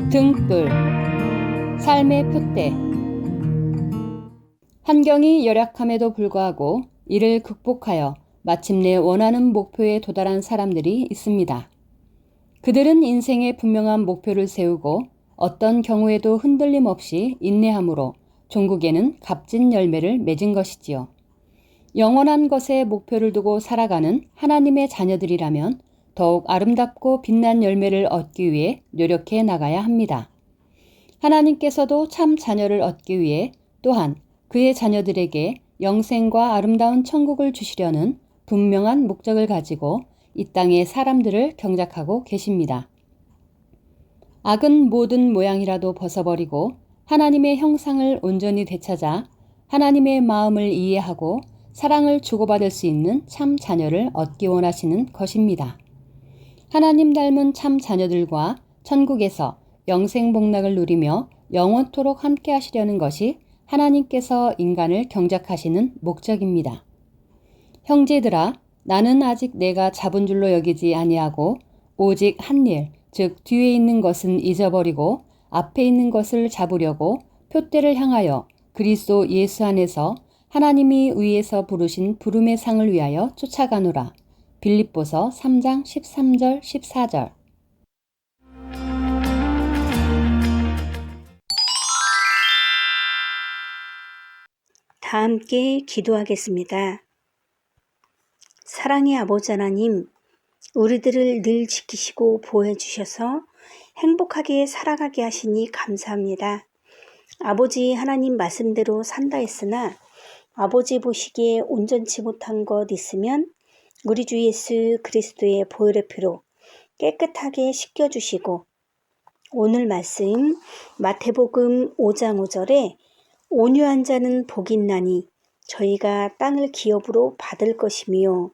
등불, 삶의 표대. 환경이 열악함에도 불구하고 이를 극복하여 마침내 원하는 목표에 도달한 사람들이 있습니다. 그들은 인생에 분명한 목표를 세우고 어떤 경우에도 흔들림 없이 인내함으로 종국에는 값진 열매를 맺은 것이지요. 영원한 것에 목표를 두고 살아가는 하나님의 자녀들이라면 더욱 아름답고 빛난 열매를 얻기 위해 노력해 나가야 합니다. 하나님께서도 참 자녀를 얻기 위해 또한 그의 자녀들에게 영생과 아름다운 천국을 주시려는 분명한 목적을 가지고 이 땅의 사람들을 경작하고 계십니다. 악은 모든 모양이라도 벗어버리고 하나님의 형상을 온전히 되찾아 하나님의 마음을 이해하고 사랑을 주고받을 수 있는 참 자녀를 얻기 원하시는 것입니다. 하나님 닮은 참 자녀들과 천국에서 영생 복락을 누리며 영원토록 함께 하시려는 것이 하나님께서 인간을 경작하시는 목적입니다. 형제들아, 나는 아직 내가 잡은 줄로 여기지 아니하고 오직 한 일, 즉 뒤에 있는 것은 잊어버리고 앞에 있는 것을 잡으려고 표대를 향하여 그리스도 예수 안에서 하나님이 위에서 부르신 부름의 상을 위하여 쫓아가노라. 빌립보서 3장 13절 14절. 다 함께 기도하겠습니다. 사랑의 아버지 하나님, 우리들을 늘 지키시고 보호해 주셔서 행복하게 살아가게 하시니 감사합니다. 아버지 하나님 말씀대로 산다 했으나 아버지 보시기에 온전치 못한 것 있으면 우리 주 예수 그리스도의 보혈의 피로 깨끗하게 씻겨주시고, 오늘 말씀 마태복음 5장 5절에 온유한 자는 복이 있나니 저희가 땅을 기업으로 받을 것이며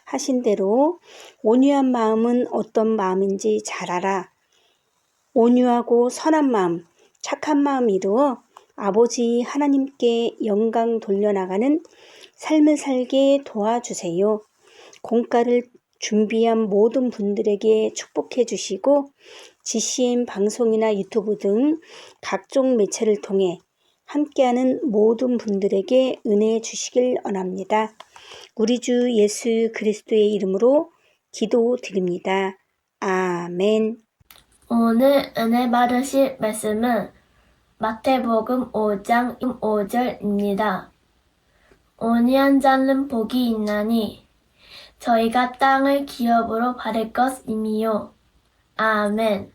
하신 대로 온유한 마음은 어떤 마음인지 잘 알아. 온유하고 선한 마음, 착한 마음 이루어 아버지 하나님께 영광 돌려나가는 삶을 살게 도와주세요. 공과를 준비한 모든 분들에게 축복해 주시고 GCN 방송이나 유튜브 등 각종 매체를 통해 함께하는 모든 분들에게 은혜 주시길 원합니다. 우리 주 예수 그리스도의 이름으로 기도드립니다. 아멘. 오늘 은혜 받으실 말씀은 마태복음 5장 5절입니다. 온유한 자는 복이 있나니 저희가 땅을 기업으로 받을 것이미요. 아멘.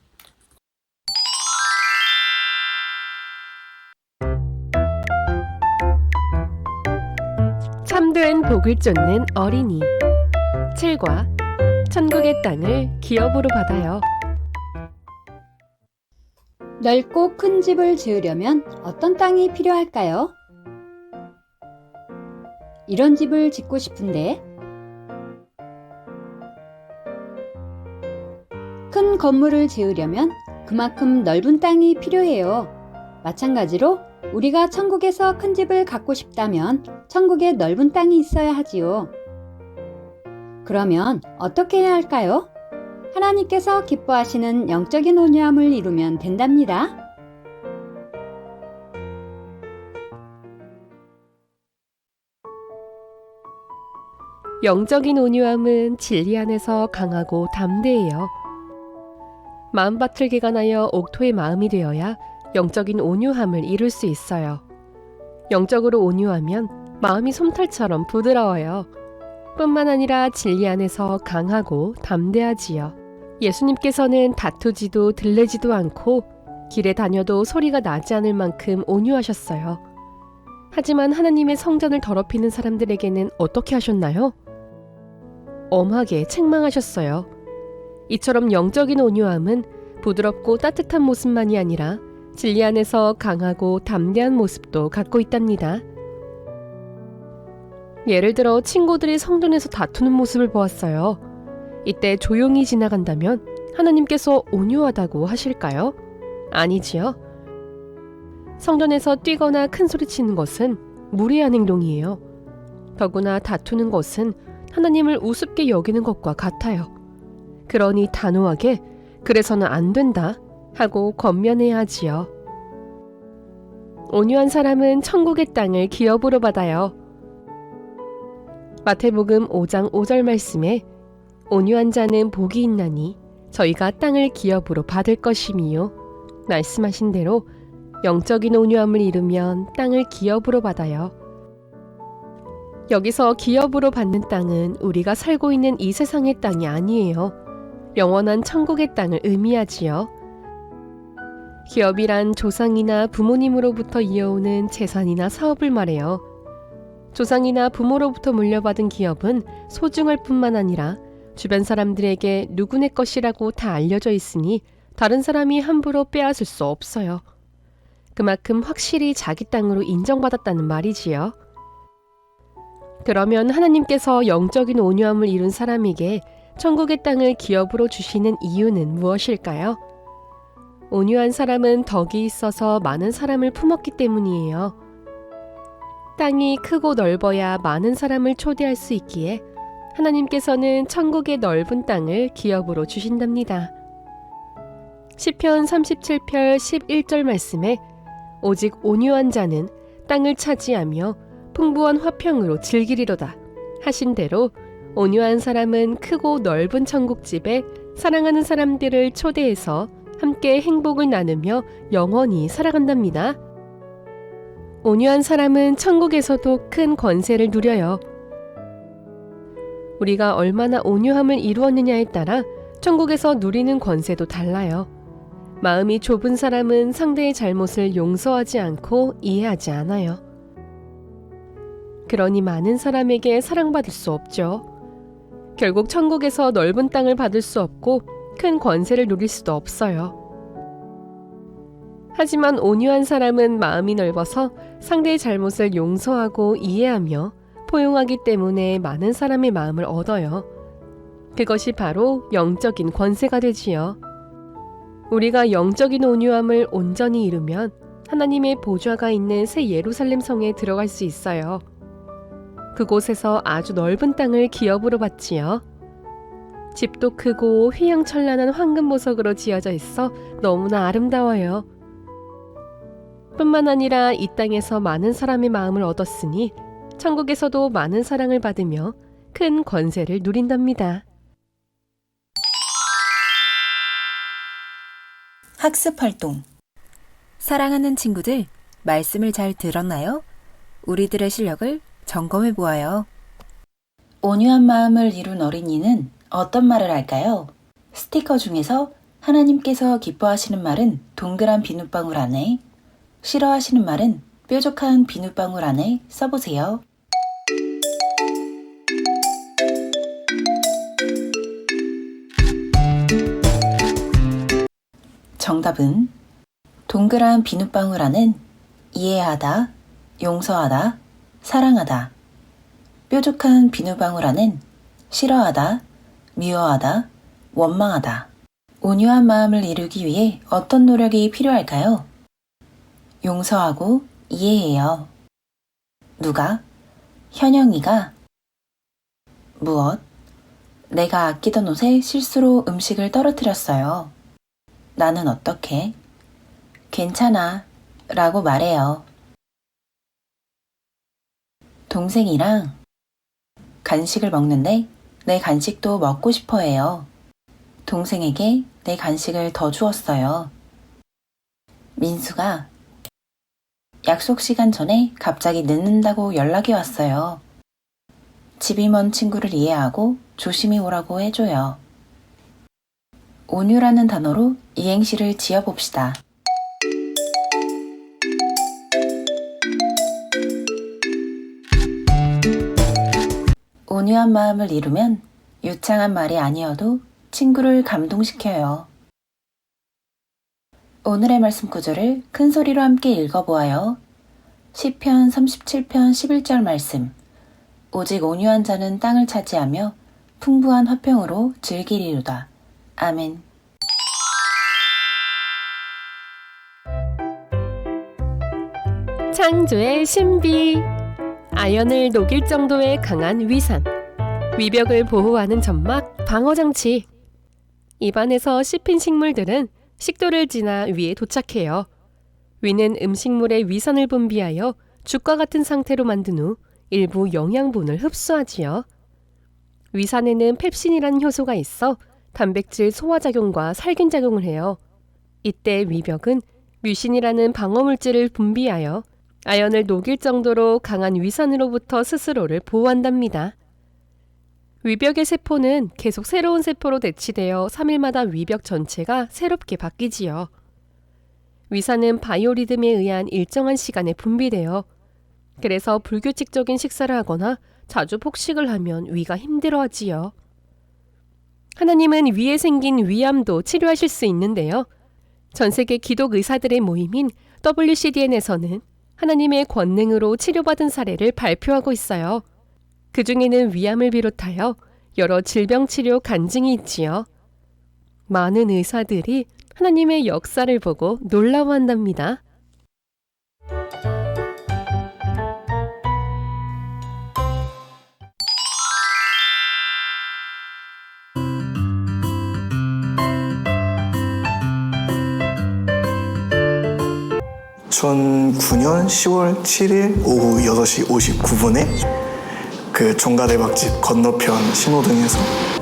참된 복을 쫓는 어린이 7과 천국의 땅을 기업으로 받아요. 넓고 큰 집을 지으려면 어떤 땅이 필요할까요? 이런 집을 짓고 싶은데 큰 건물을 지으려면 그만큼 넓은 땅이 필요해요. 마찬가지로 우리가 천국에서 큰 집을 갖고 싶다면 천국에 넓은 땅이 있어야 하지요. 그러면 어떻게 해야 할까요? 하나님께서 기뻐하시는 영적인 온유함을 이루면 된답니다. 영적인 온유함은 진리 안에서 강하고 담대해요. 마음밭을 개간하여 옥토의 마음이 되어야 영적인 온유함을 이룰 수 있어요. 영적으로 온유하면 마음이 솜털처럼 부드러워요. 뿐만 아니라 진리 안에서 강하고 담대하지요. 예수님께서는 다투지도 들레지도 않고 길에 다녀도 소리가 나지 않을 만큼 온유하셨어요. 하지만 하나님의 성전을 더럽히는 사람들에게는 어떻게 하셨나요? 엄하게 책망하셨어요. 이처럼 영적인 온유함은 부드럽고 따뜻한 모습만이 아니라 진리 안에서 강하고 담대한 모습도 갖고 있답니다. 예를 들어 친구들이 성전에서 다투는 모습을 보았어요. 이때 조용히 지나간다면 하나님께서 온유하다고 하실까요? 아니지요. 성전에서 뛰거나 큰 소리 치는 것은 무례한 행동이에요. 더구나 다투는 것은 하나님을 우습게 여기는 것과 같아요. 그러니 단호하게 그래서는 안 된다, 하고 권면해야 하지요. 온유한 사람은 천국의 땅을 기업으로 받아요. 마태복음 5장 5절 말씀에 온유한 자는 복이 있나니 저희가 땅을 기업으로 받을 것이미요 말씀하신 대로 영적인 온유함을 이루면 땅을 기업으로 받아요. 여기서 기업으로 받는 땅은 우리가 살고 있는 이 세상의 땅이 아니에요. 영원한 천국의 땅을 의미하지요. 기업이란 조상이나 부모님으로부터 이어오는 재산이나 사업을 말해요. 조상이나 부모로부터 물려받은 기업은 소중할 뿐만 아니라 주변 사람들에게 누구네 것이라고 다 알려져 있으니 다른 사람이 함부로 빼앗을 수 없어요. 그만큼 확실히 자기 땅으로 인정받았다는 말이지요. 그러면 하나님께서 영적인 온유함을 이룬 사람에게 천국의 땅을 기업으로 주시는 이유는 무엇일까요? 온유한 사람은 덕이 있어서 많은 사람을 품었기 때문이에요. 땅이 크고 넓어야 많은 사람을 초대할 수 있기에 하나님께서는 천국의 넓은 땅을 기업으로 주신답니다. 시편 37편 11절 말씀에 오직 온유한 자는 땅을 차지하며 풍부한 화평으로 즐기리로다 하신 대로 온유한 사람은 크고 넓은 천국집에 사랑하는 사람들을 초대해서 함께 행복을 나누며 영원히 살아간답니다. 온유한 사람은 천국에서도 큰 권세를 누려요. 우리가 얼마나 온유함을 이루었느냐에 따라 천국에서 누리는 권세도 달라요. 마음이 좁은 사람은 상대의 잘못을 용서하지 않고 이해하지 않아요. 그러니 많은 사람에게 사랑받을 수 없죠. 결국 천국에서 넓은 땅을 받을 수 없고 큰 권세를 누릴 수도 없어요. 하지만 온유한 사람은 마음이 넓어서 상대의 잘못을 용서하고 이해하며 포용하기 때문에 많은 사람의 마음을 얻어요. 그것이 바로 영적인 권세가 되지요. 우리가 영적인 온유함을 온전히 이루면 하나님의 보좌가 있는 새 예루살렘 성에 들어갈 수 있어요. 그곳에서 아주 넓은 땅을 기업으로 받지요. 집도 크고 휘황찬란한 황금 보석으로 지어져 있어 너무나 아름다워요. 뿐만 아니라 이 땅에서 많은 사람의 마음을 얻었으니 천국에서도 많은 사랑을 받으며 큰 권세를 누린답니다. 학습 활동. 사랑하는 친구들, 말씀을 잘 들었나요? 우리들의 실력을 점검해 보아요. 온유한 마음을 이룬 어린이는 어떤 말을 할까요? 스티커 중에서 하나님께서 기뻐하시는 말은 동그란 비눗방울 안에, 싫어하시는 말은 뾰족한 비눗방울 안에 써보세요. 정답은 동그란 비눗방울 안은 이해하다, 용서하다, 사랑하다. 뾰족한 비눗방울 안은 싫어하다, 미워하다, 원망하다. 온유한 마음을 이루기 위해 어떤 노력이 필요할까요? 용서하고 이해해요. 누가? 현영이가. 무엇? 내가 아끼던 옷에 실수로 음식을 떨어뜨렸어요. 나는 어떻게? 괜찮아 라고 말해요. 동생이랑 간식을 먹는데 내 간식도 먹고 싶어 해요. 동생에게 내 간식을 더 주었어요. 민수가 약속 시간 전에 갑자기 늦는다고 연락이 왔어요. 집이 먼 친구를 이해하고 조심히 오라고 해줘요. 온유라는 단어로 이행시를 지어봅시다. 온유한 마음을 이루면 유창한 말이 아니어도 친구를 감동시켜요. 오늘의 말씀 구절을 큰 소리로 함께 읽어보아요. 시편 37편 11절 말씀. 오직 온유한 자는 땅을 차지하며 풍부한 화평으로 즐기리로다. 아멘. 창조의 신비. 아연을 녹일 정도의 강한 위산. 위벽을 보호하는 점막, 방어장치. 입안에서 씹힌 식물들은 식도를 지나 위에 도착해요. 위는 음식물의 위산을 분비하여 죽과 같은 상태로 만든 후 일부 영양분을 흡수하지요. 위산에는 펩신이라는 효소가 있어 단백질 소화작용과 살균작용을 해요. 이때 위벽은 뮤신이라는 방어물질을 분비하여 아연을 녹일 정도로 강한 위산으로부터 스스로를 보호한답니다. 위벽의 세포는 계속 새로운 세포로 대치되어 3일마다 위벽 전체가 새롭게 바뀌지요. 위산은 바이오리듬에 의한 일정한 시간에 분비되어 그래서 불규칙적인 식사를 하거나 자주 폭식을 하면 위가 힘들어하지요. 하나님은 위에 생긴 위암도 치료하실 수 있는데요. 전 세계 기독 의사들의 모임인 WCDN에서는 하나님의 권능으로 치료받은 사례를 발표하고 있어요. 그 중에는 위암을 비롯하여 여러 질병 치료 간증이 있지요. 많은 의사들이 하나님의 역사를 보고 놀라워한답니다. (2009년 10월 7일) 오후 8시 59분에 그 종가대박집 건너편 신호등에서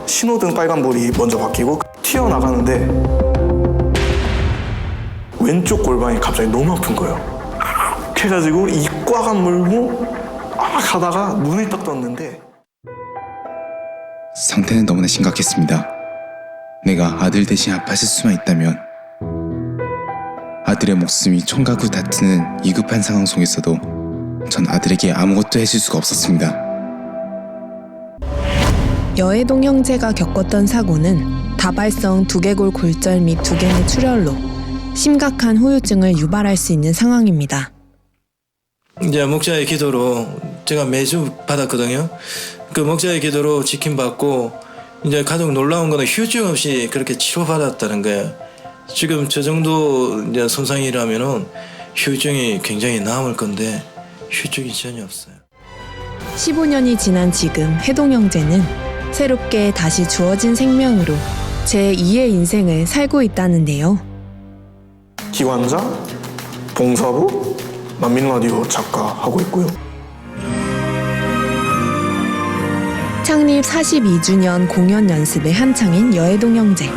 신호등 빨간불이 먼저 바뀌고 튀어나가는데 왼쪽 골반이 갑자기 너무 아픈 거예요. 그래가지고 이 꽉 물고 가다가 눈을 딱 떴는데 상태는 너무나 심각했습니다. 내가 아들 대신 아팠을 수만 있다면 아들의 목숨이 총각으로 다투는 위급한 상황 속에서도 전 아들에게 아무것도 해줄 수가 없었습니다. 여해동 형제가 겪었던 사고는 다발성 두개골 골절 및 두개내 출혈로 심각한 후유증을 유발할 수 있는 상황입니다. 이제 목자의 기도로 제가 매주 받았거든요. 그 목자의 기도로 지킴받고 이제 가장 놀라운 거는 휴증 없이 그렇게 치료받았다는 거예요. 지금 저 정도 이제 손상이라면은 휴증이 굉장히 남을 건데 휴증이 전혀 없어요. 15년이 지난 지금 해동 형제는 새롭게 다시 주어진 생명으로 제2의 인생을 살고 있다는데요. 기관장, 봉사부, 만민라디오 작가 하고 있고요. 창립 42주년 공연 연습에 한창인 여해동 형제.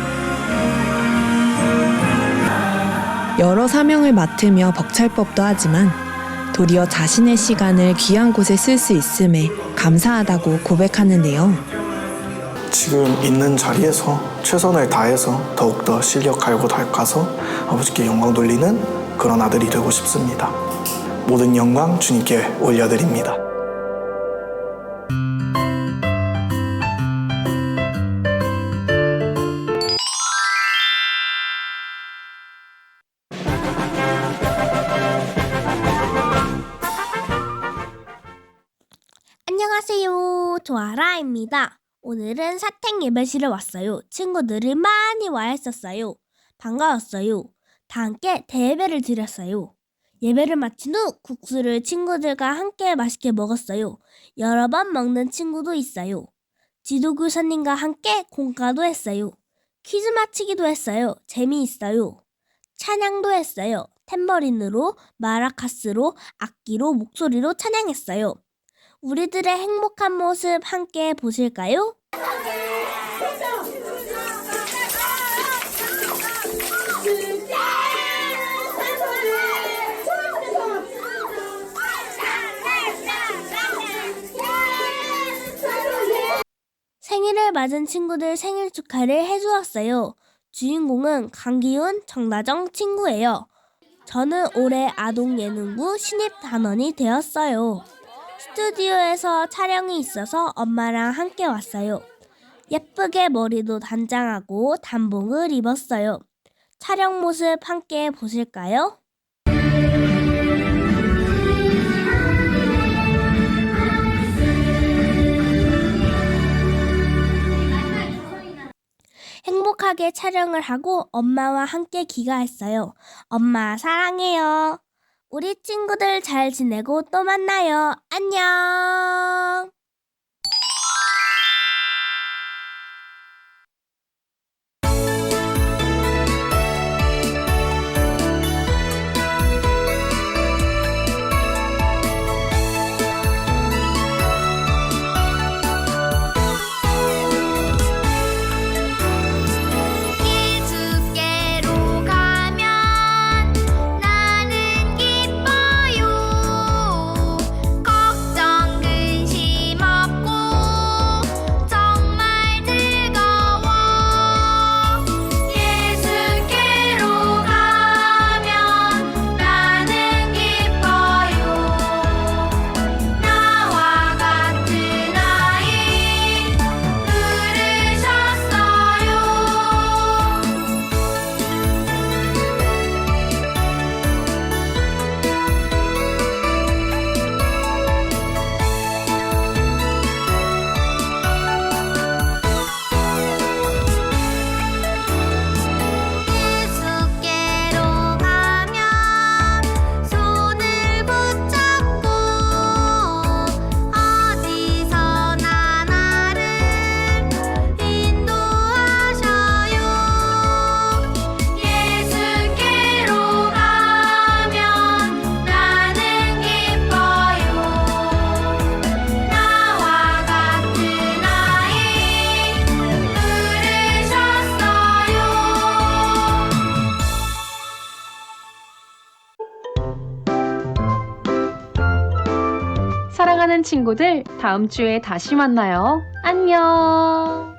여러 사명을 맡으며 벅찰 법도 하지만 도리어 자신의 시간을 귀한 곳에 쓸 수 있음에 감사하다고 고백하는데요. 지금 있는 자리에서 최선을 다해서 더욱더 실력 갈고 닦아서 아버지께 영광 돌리는 그런 아들이 되고 싶습니다. 모든 영광 주님께 올려드립니다. 안녕하세요. 조아라입니다. 오늘은 사택 예배실에 왔어요. 친구들이 많이 와 있었어요. 반가웠어요. 다 함께 대예배를 드렸어요. 예배를 마친 후 국수를 친구들과 함께 맛있게 먹었어요. 여러 번 먹는 친구도 있어요. 지도교사님과 함께 공과도 했어요. 퀴즈 맞히기도 했어요. 재미있어요. 찬양도 했어요. 탬버린으로, 마라카스로, 악기로, 목소리로 찬양했어요. 우리들의 행복한 모습 함께 보실까요? 생일을 맞은 친구들 생일 축하를 해주었어요. 주인공은 강기훈, 정다정 친구예요. 저는 올해 아동예능부 신입 단원이 되었어요. 스튜디오에서 촬영이 있어서 엄마랑 함께 왔어요. 예쁘게 머리도 단장하고 단봉을 입었어요. 촬영 모습 함께 보실까요? 행복하게 촬영을 하고 엄마와 함께 귀가했어요. 엄마 사랑해요. 우리 친구들 잘 지내고 또 만나요. 안녕. 사랑하는 친구들, 다음 주에 다시 만나요. 안녕!